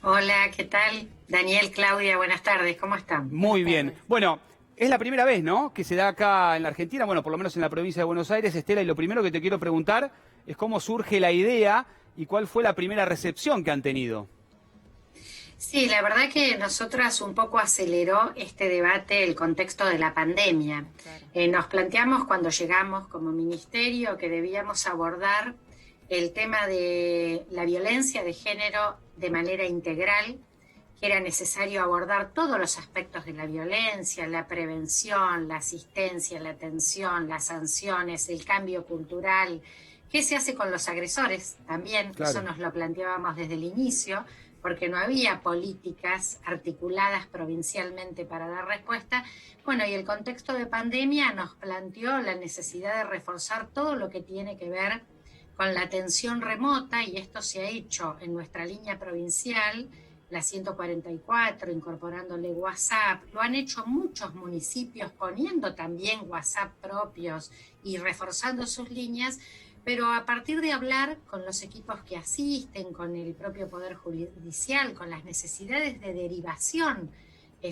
Hola, ¿qué tal? Daniel, Claudia, buenas tardes, ¿cómo están? Muy bien. Bueno, es la primera vez, ¿no?, que se da acá en la Argentina, bueno, por lo menos en la provincia de Buenos Aires, Estela, y lo primero que te quiero preguntar es cómo surge la idea y cuál fue la primera recepción que han tenido. Sí, la verdad que nosotras un poco aceleró este debate el contexto de la pandemia. Claro. Nos planteamos cuando llegamos como ministerio que debíamos abordar el tema de la violencia de género de manera integral, que era necesario abordar todos los aspectos de la violencia, la prevención, la asistencia, la atención, las sanciones, el cambio cultural. ¿Qué se hace con los agresores? También eso Claro. nos lo planteábamos desde el inicio, porque no había políticas articuladas provincialmente para dar respuesta. Bueno, y el contexto de pandemia nos planteó la necesidad de reforzar todo lo que tiene que ver con la atención remota, y esto se ha hecho en nuestra línea provincial, la 144, incorporándole WhatsApp. Lo han hecho muchos municipios poniendo también WhatsApp propios y reforzando sus líneas, pero a partir de hablar con los equipos que asisten, con el propio Poder Judicial, con las necesidades de derivación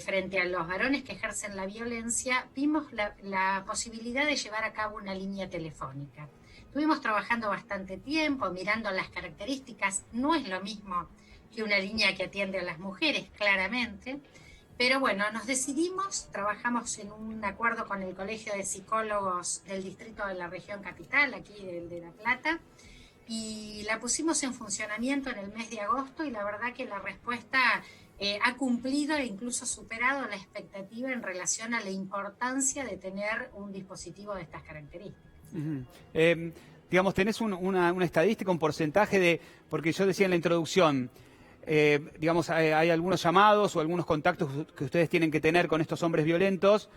frente a los varones que ejercen la violencia, vimos la posibilidad de llevar a cabo una línea telefónica. Estuvimos trabajando bastante tiempo, mirando las características. No es lo mismo que una línea que atiende a las mujeres, claramente. Pero bueno, nos decidimos, trabajamos en un acuerdo con el Colegio de Psicólogos del Distrito de la Región Capital, aquí de La Plata, y la pusimos en funcionamiento en el mes de agosto, y la verdad que la respuesta ha cumplido e incluso superado la expectativa en relación a la importancia de tener un dispositivo de estas características. Ujú. Digamos, tenés una estadística, un porcentaje de, porque yo decía en la introducción, digamos, hay algunos llamados o algunos contactos que ustedes tienen que tener con estos hombres violentos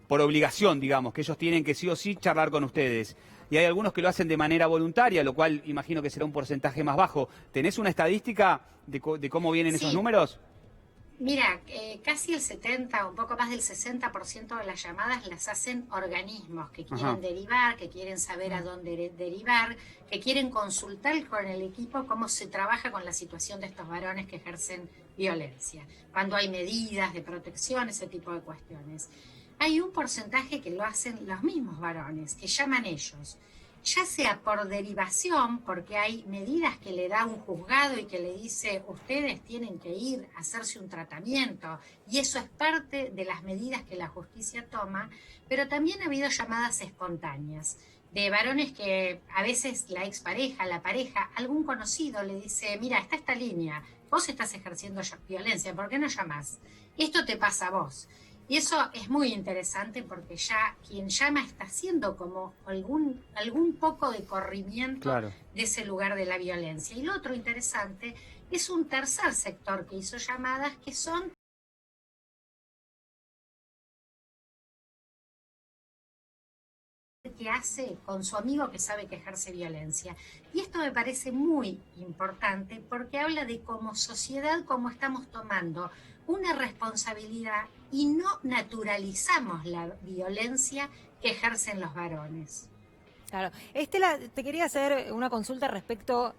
por obligación, digamos, que ellos tienen que sí o sí charlar con ustedes. Y hay algunos que lo hacen de manera voluntaria, lo cual imagino que será un porcentaje más bajo. ¿Tenés una estadística de cómo vienen esos Sí, números? mira, casi el 70, un poco más del 60% de las llamadas las hacen organismos que Ajá. quieren derivar, que quieren saber a dónde derivar, que quieren consultar con el equipo cómo se trabaja con la situación de estos varones que ejercen violencia, cuando hay medidas de protección, ese tipo de cuestiones. Hay un porcentaje que lo hacen los mismos varones, que llaman ellos, ya sea por derivación, porque hay medidas que le da un juzgado y que le dice, ustedes tienen que ir a hacerse un tratamiento, y eso es parte de las medidas que la justicia toma, pero también ha habido llamadas espontáneas de varones que a veces la expareja, la pareja, algún conocido le dice, mira, está esta línea, vos estás ejerciendo violencia, ¿por qué no llamás? Esto te pasa a vos. Y eso es muy interesante porque ya quien llama está haciendo como algún poco de corrimiento Claro. de ese lugar de la violencia. Y lo otro interesante es un tercer sector que hizo llamadas, que son que hace con su amigo que sabe que ejerce violencia. Y esto me parece muy importante porque habla de como sociedad, cómo estamos tomando una responsabilidad y no naturalizamos la violencia que ejercen los varones. Claro. Estela, te quería hacer una consulta respecto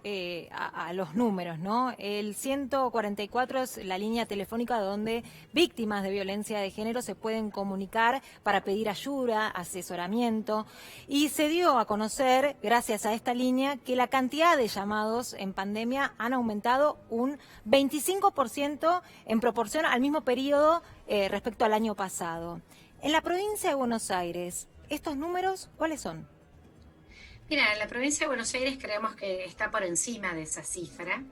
a los números, ¿no? El 144 es la línea telefónica donde víctimas de violencia de género se pueden comunicar para pedir ayuda, asesoramiento, y se dio a conocer, gracias a esta línea, que la cantidad de llamados en pandemia han aumentado un 25% en proporción al mismo periodo respecto al año pasado. En la provincia de Buenos Aires, ¿estos números cuáles son? Mira, en la provincia de Buenos Aires creemos que está por encima de esa cifra,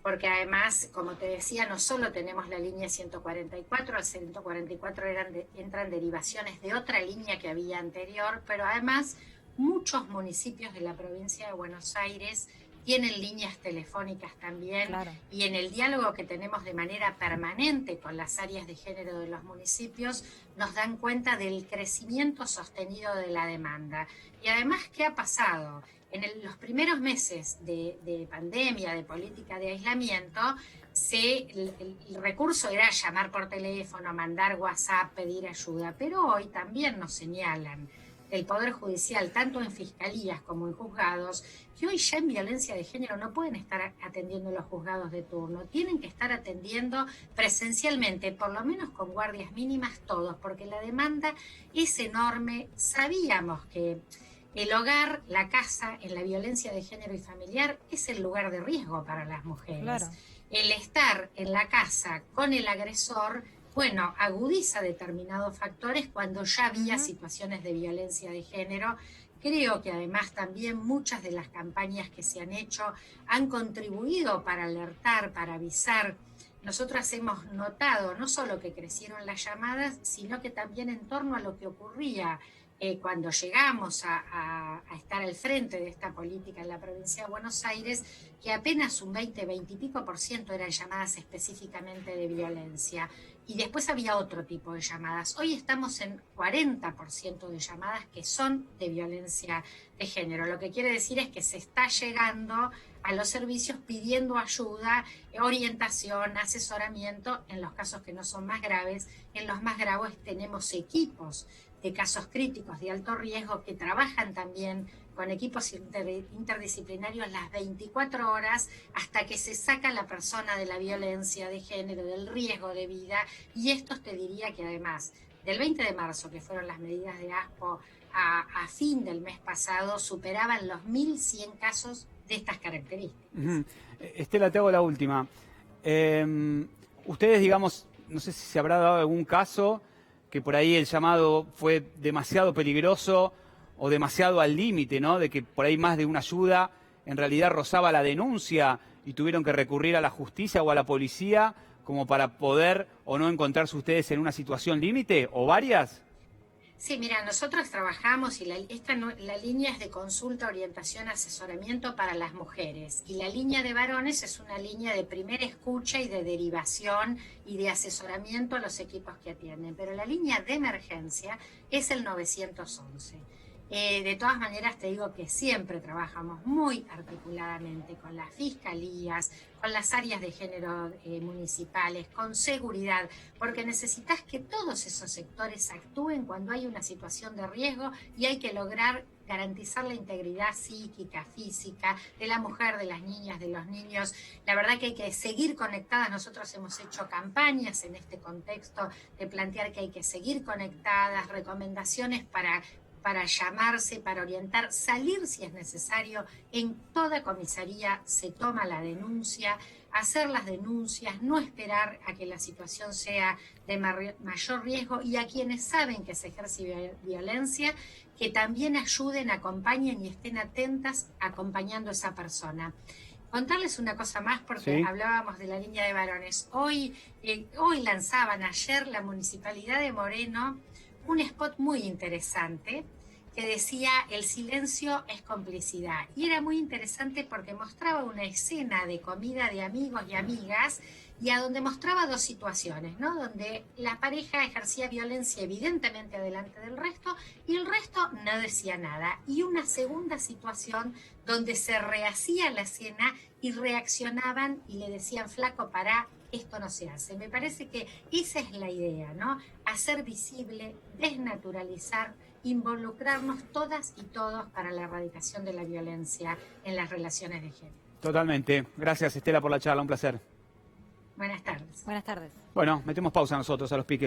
porque además, como te decía, no solo tenemos la línea 144, al 144 entran derivaciones de otra línea que había anterior, pero además muchos municipios de la provincia de Buenos Aires tienen líneas telefónicas también, Claro. y en el diálogo que tenemos de manera permanente con las áreas de género de los municipios nos dan cuenta del crecimiento sostenido de la demanda. Y además, ¿qué ha pasado? Los primeros meses de pandemia, de política de aislamiento, el recurso era llamar por teléfono, mandar WhatsApp, pedir ayuda, pero hoy también nos señalan del Poder Judicial, tanto en fiscalías como en juzgados, que hoy ya en violencia de género no pueden estar atendiendo los juzgados de turno, tienen que estar atendiendo presencialmente, por lo menos con guardias mínimas todos, porque la demanda es enorme. Sabíamos que el hogar, la casa, en la violencia de género y familiar es el lugar de riesgo para las mujeres. Claro. El estar en la casa con el agresor, bueno, agudiza determinados factores cuando ya había situaciones de violencia de género. Creo que además también muchas de las campañas que se han hecho han contribuido para alertar, para avisar. Nosotras hemos notado no solo que crecieron las llamadas, sino que también en torno a lo que ocurría cuando llegamos a estar al frente de esta política en la provincia de Buenos Aires, que apenas un 20 y pico % eran llamadas específicamente de violencia. Y después había otro tipo de llamadas. Hoy estamos en 40% de llamadas que son de violencia de género. Lo que quiere decir es que se está llegando a los servicios pidiendo ayuda, orientación, asesoramiento en los casos que no son más graves. En los más graves tenemos equipos de casos críticos de alto riesgo que trabajan también con equipos interdisciplinarios las 24 horas hasta que se saca a la persona de la violencia de género, del riesgo de vida. Y estos te diría que además del 20 de marzo, que fueron las medidas de ASPO, a fin del mes pasado, superaban los 1.100 casos de estas características. Estela, te hago la última. Ustedes, digamos, no sé si se habrá dado algún caso que por ahí el llamado fue demasiado peligroso o demasiado al límite, ¿no? De que por ahí más de una ayuda en realidad rozaba la denuncia y tuvieron que recurrir a la justicia o a la policía como para poder o no encontrarse ustedes en una situación límite, o varias. Sí, mira, nosotros trabajamos y la línea es de consulta, orientación, asesoramiento para las mujeres, y la línea de varones es una línea de primera escucha y de derivación y de asesoramiento a los equipos que atienden, pero la línea de emergencia es el 911. De todas maneras te digo que siempre trabajamos muy articuladamente con las fiscalías, con las áreas de género municipales, con seguridad, porque necesitas que todos esos sectores actúen cuando hay una situación de riesgo y hay que lograr garantizar la integridad psíquica, física de la mujer, de las niñas, de los niños. La verdad que hay que seguir conectadas. Nosotros hemos hecho campañas en este contexto de plantear que hay que seguir conectadas, recomendaciones para llamarse, para orientar, salir si es necesario. En toda comisaría se toma la denuncia, hacer las denuncias, no esperar a que la situación sea de mayor riesgo, y a quienes saben que se ejerce violencia, que también ayuden, acompañen y estén atentas acompañando a esa persona. Contarles una cosa más, porque hablábamos de la línea de varones. Hoy lanzaban, ayer, la Municipalidad de Moreno, un spot muy interesante que decía: el silencio es complicidad. Y era muy interesante porque mostraba una escena de comida de amigos y amigas, y a donde mostraba dos situaciones, ¿no? Donde la pareja ejercía violencia evidentemente delante del resto y el resto no decía nada. Y una segunda situación donde se rehacía la escena y reaccionaban y le decían: flaco, pará, esto no se hace. Me parece que esa es la idea, ¿no? Hacer visible, desnaturalizar, involucrarnos todas y todos para la erradicación de la violencia en las relaciones de género. Totalmente. Gracias, Estela, por la charla. Un placer. Buenas tardes. Buenas tardes. Bueno, metemos pausa nosotros a los piques.